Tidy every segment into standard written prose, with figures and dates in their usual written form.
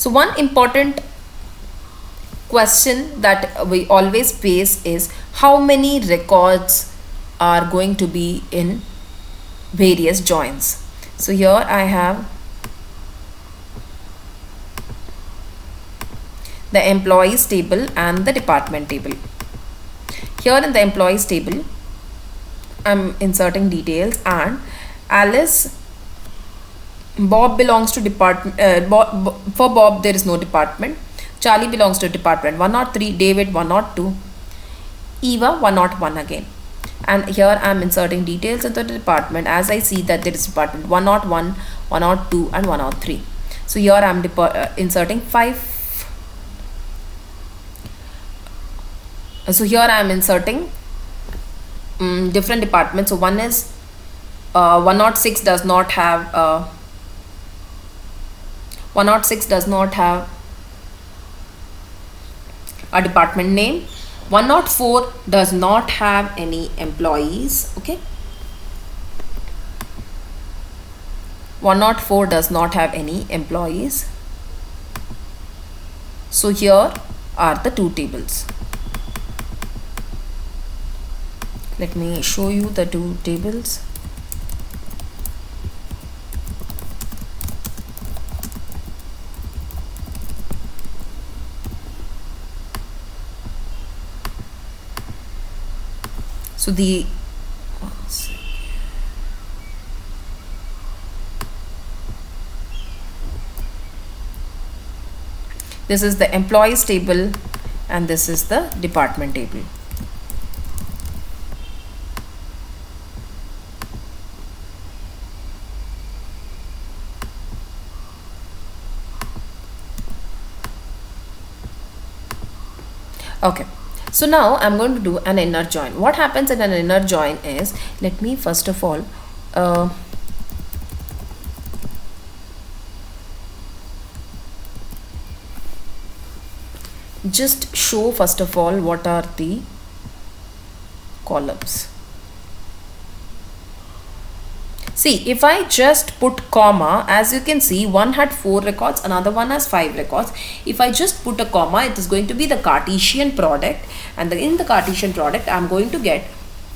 So one important question that we always face is how many records are going to be in various joins. So here I have the employees table and the department table. Here in the employees table, I'm inserting details, and Alice, Bob belongs to department, for Bob there is no department. Charlie belongs to department 103, David 102, Eva 101 again. And here I am inserting details into the department as I see that there is department 101, 102 and 103. So here I am inserting 5. So here I am inserting different departments. So one is 106 does not have 106 does not have a department name. 104 does not have any employees. Okay, 104 does not have any employees. So here are the two tables. Let me show you the two tables. So this is the employees table and this is the department table. Okay, so now I'm going to do an inner join. What happens in an inner join is, let me first of all just show first of all what are the columns. See, if I just put comma, as you can see, one had 4 records, another one has 5 records. If I just put a comma, it is going to be the Cartesian product, and in the Cartesian product I'm going to get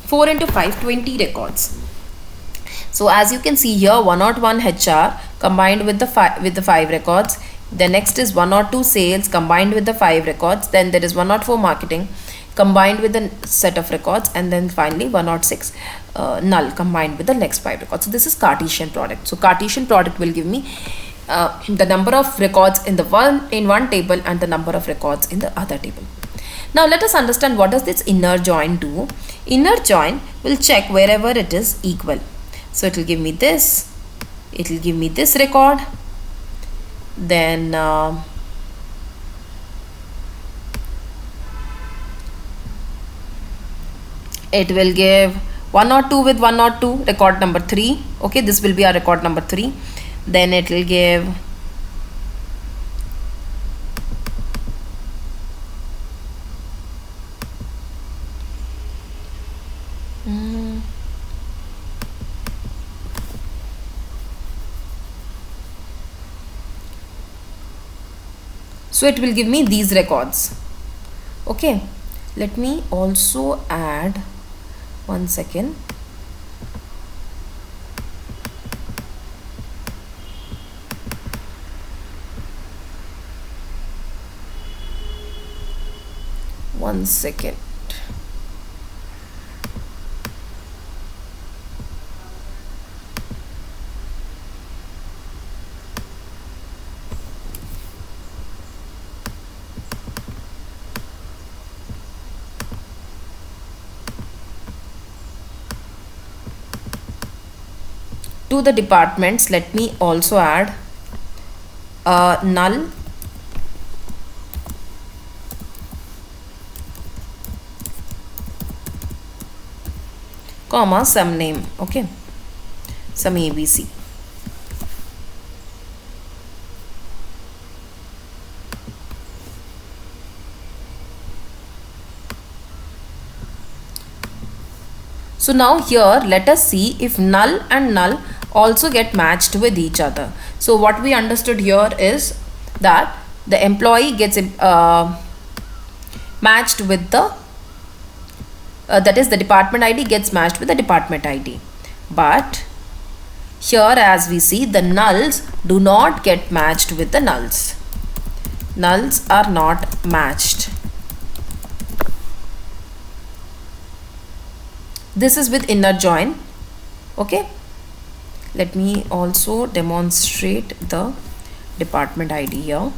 4 into 5, 20 records. So as you can see here, 101 HR combined with the 5 records. The next is 102 sales combined with the 5 records. Then there is 104 marketing combined with the set of records, and then finally 106 null combined with the next 5 records. So this is Cartesian product. So Cartesian product will give me the number of records in one table and the number of records in the other table. Now let us understand what does this inner join do. Inner join will check wherever it is equal. So it will give me this, it will give me this record, then it will give 102 with 102, record number 3. Okay, this will be our record number 3. Then it will give so it will give me these records. Okay, let me also add, one second. One second. To the departments, let me also add null comma some name. Okay, some ABC. So now here let us see if null and null also get matched with each other. So what we understood here is that the employee gets matched with the that is the department ID gets matched with the department ID. But here, as we see, the nulls do not get matched with the nulls. Nulls are not matched. This is with inner join. Okay. Let me also demonstrate the department ID here.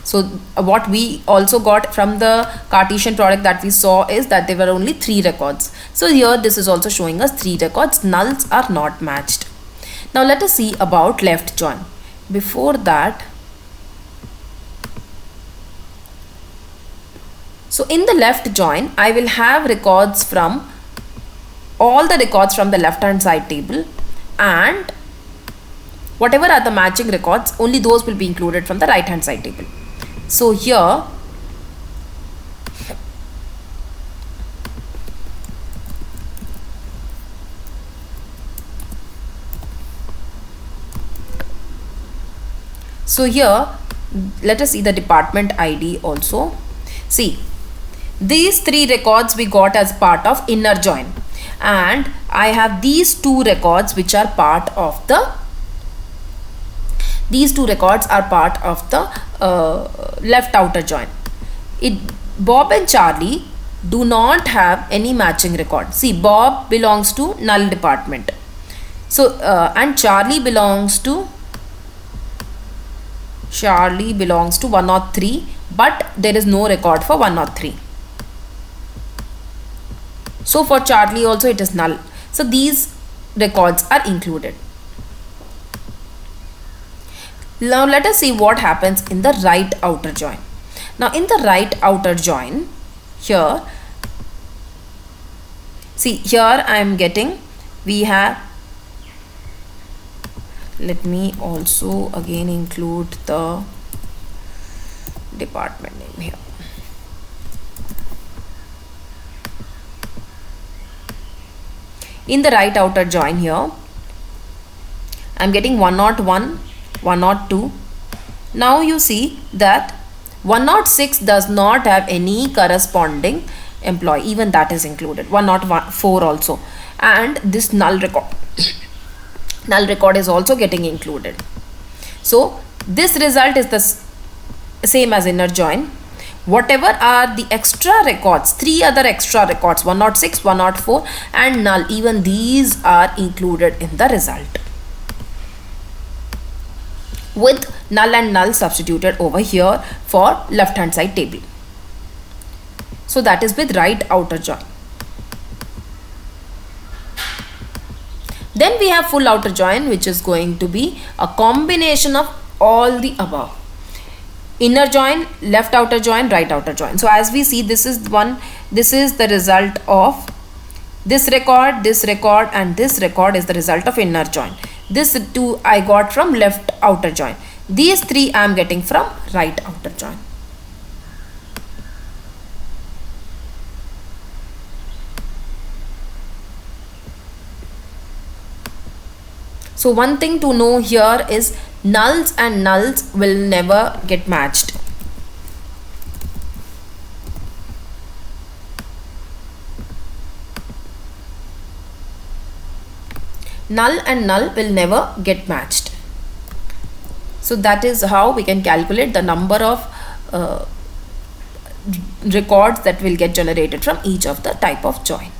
So what we also got from the Cartesian product that we saw is that there were only 3 records. So here this is also showing us 3 records. Nulls are not matched. Now let us see about left join. Before that, so in the left join, I will have records from all the records from the left hand side table, and whatever are the matching records, only those will be included from the right hand side table. So here let us see the department ID also. See, these 3 records we got as part of inner join, and I have these 2 records which are part of the left outer join. Bob and Charlie do not have any matching record. See, Bob belongs to null department. So and Charlie belongs to 103, but there is no record for 103. So for Charlie also it is null. So these records are included. Now let us see what happens in the right outer join. Now in the right outer join, here, see, here I am getting, we have, let me also again include the department name here. In the right outer join here, I am getting 101, 102. Now you see that 106 does not have any corresponding employee, even that is included. 104 also, and this null record is also getting included. So this result is the same as inner join. Whatever are the extra records, 3 other extra records, 106, 104 and null, even these are included in the result, with null and null substituted over here for left hand side table. So that is with right outer join. Then we have full outer join, which is going to be a combination of all the above: inner join, left outer join, right outer join. So as we see, this is the result of this record, and this record is the result of inner join. This 2 I got from left outer join. These 3 I am getting from right outer join. So one thing to know here is nulls and nulls will never get matched. Null and null will never get matched. So that is how we can calculate the number of records that will get generated from each of the type of join.